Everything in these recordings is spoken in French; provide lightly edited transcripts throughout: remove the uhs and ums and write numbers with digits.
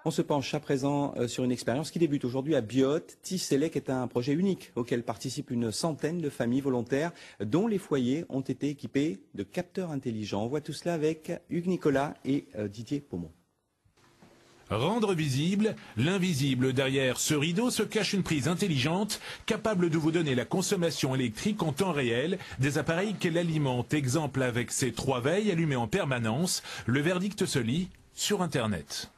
On se penche à présent sur une expérience qui débute aujourd'hui à Biot. Tisselec est un projet unique auquel participent une centaine de familles volontaires dont les foyers ont été équipés de capteurs intelligents. On voit tout cela avec Hugues Nicolas et Didier Pomont. Rendre visible l'invisible. Derrière ce rideau se cache une prise intelligente capable de vous donner la consommation électrique en temps réel des appareils qu'elle alimente. Exemple avec ces 3 veilles allumées en permanence. Le verdict se lit sur Internet.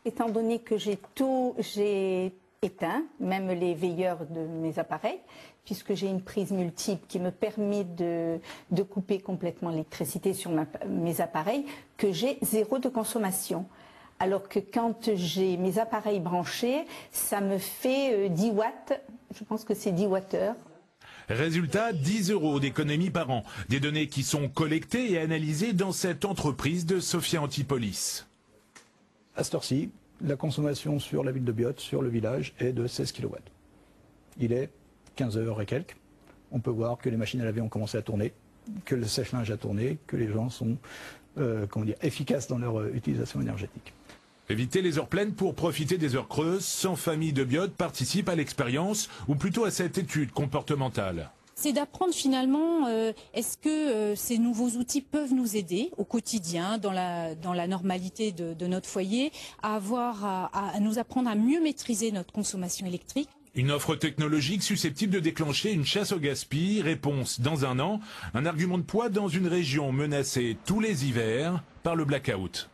Étant donné que j'ai éteint, même les veilleurs de mes appareils, puisque j'ai une prise multiple qui me permet de couper complètement l'électricité sur mes appareils, que j'ai 0 de consommation. Alors que quand j'ai mes appareils branchés, ça me fait 10 watts, je pense que c'est 10 wattheures. Résultat, 10 € d'économie par an. Des données qui sont collectées et analysées dans cette entreprise de Sophia Antipolis. À cette heure-ci, la consommation sur la ville de Biot, sur le village, est de 16 kW. Il est 15 h et quelques. On peut voir que les machines à laver ont commencé à tourner, que le sèche-linge a tourné, que les gens sont efficaces dans leur utilisation énergétique. Éviter les heures pleines pour profiter des heures creuses. 100 familles de Biot participent à l'expérience, ou plutôt à cette étude comportementale. C'est d'apprendre finalement, est-ce que ces nouveaux outils peuvent nous aider au quotidien, dans la normalité de notre foyer, à nous apprendre à mieux maîtriser notre consommation électrique. Une offre technologique susceptible de déclencher une chasse au gaspillage. Réponse dans un an. Un argument de poids dans une région menacée tous les hivers par le blackout.